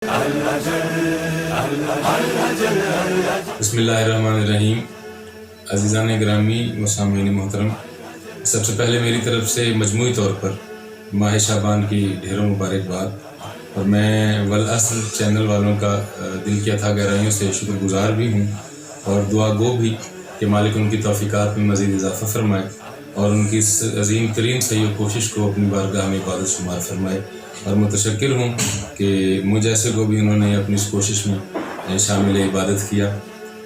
بسم اللہ الرحمن الرحیم۔ عزیزان گرامی و سامعین محترم، سب سے پہلے میری طرف سے مجموعی طور پر ماہ شعبان کی ڈھیروں مبارکباد، اور میں والعصر چینل والوں کا دل کی اتھاہ گہرائیوں سے شکر گزار بھی ہوں اور دعا گو بھی کہ مالک ان کی توفیقات میں مزید اضافہ فرمائے اور ان کی اس عظیم ترین سعی و کوشش کو اپنی بارگاہ میں عبادت شمار فرمائے، اور متشکر ہوں کہ مجھ جیسے کو بھی انہوں نے اپنی اس کوشش میں شامل عبادت کیا۔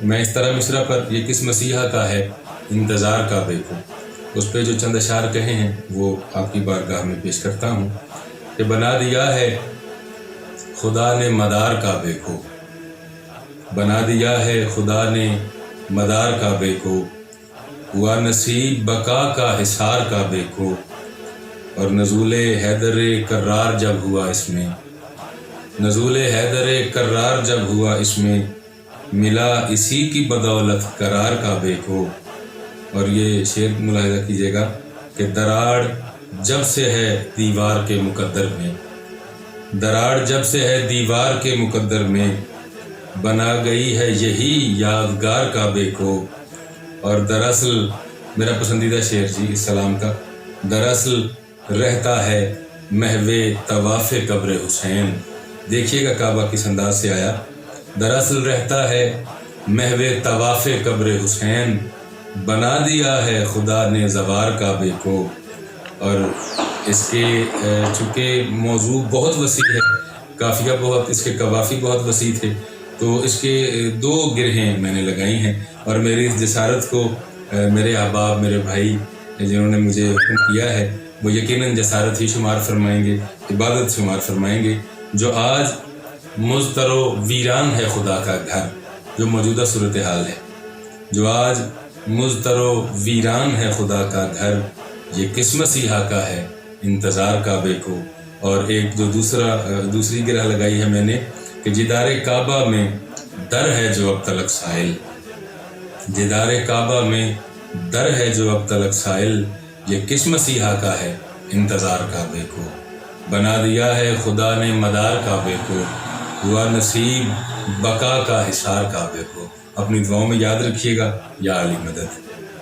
میں اس طرح مصرع پر یہ کس مسیحا کا ہے انتظار کعبے کو، اس پہ جو چند اشعار کہے ہیں وہ آپ کی بارگاہ میں پیش کرتا ہوں کہ بنا دیا ہے خدا نے مدار کعبے کو، بنا دیا ہے خدا نے مدار کعبے کو، ہوا نصیب بقا کا حصار کعبے کو، اور نزول حیدر کرار جب ہوا اس میں، نزول حیدر کرار جب ہوا اس میں، ملا اسی کی بدولت قرار کعبے کو۔ اور یہ شعر ملاحظہ کیجیے گا کہ دراڑ جب سے ہے دیوار کے مقدر میں، دراڑ جب سے ہے دیوار کے مقدر میں، بنا گئی ہے یہی یادگار کعبے کو۔ اور دراصل میرا پسندیدہ شعر جی اس سلام کا، دراصل رہتا ہے محو طواف قبر حسین۔ دیکھیے گا کعبہ کس انداز سے آیا، دراصل رہتا ہے محو طواف قبر حسین، بنا دیا ہے خدا نے زوار کعبے کو۔ اور اس کے چونکہ موضوع بہت وسیع ہے، قافیہ بہت، اس کے قوافی بہت وسیع تھے، تو اس کے دو گرہیں میں نے لگائی ہیں، اور میری اس جسارت کو میرے احباب، میرے بھائی جنہوں نے مجھے حکم کیا ہے، وہ یقیناً جسارت ہی شمار فرمائیں گے، عبادت شمار فرمائیں گے۔ جو آج مضطر و ویران ہے خدا کا گھر، جو موجودہ صورتحال ہے، جو آج مضطر و ویران ہے خدا کا گھر، یہ کس مسیحا کا ہے انتظار کعبے کو۔ اور ایک جو دوسری گرہ لگائی ہے میں نے کہ جدار کعبہ میں در ہے جو اب تلک سائل، جدار کعبہ میں در ہے جو اب تلک سائل، یہ کس مسیحا کا ہے انتظار کعبے کو۔ بنا دیا ہے خدا نے مدار کعبے کو، ہوا نصیب بقا کا حصار کعبے کو۔ اپنی دعاؤں میں یاد رکھیے گا، یا علی مدد۔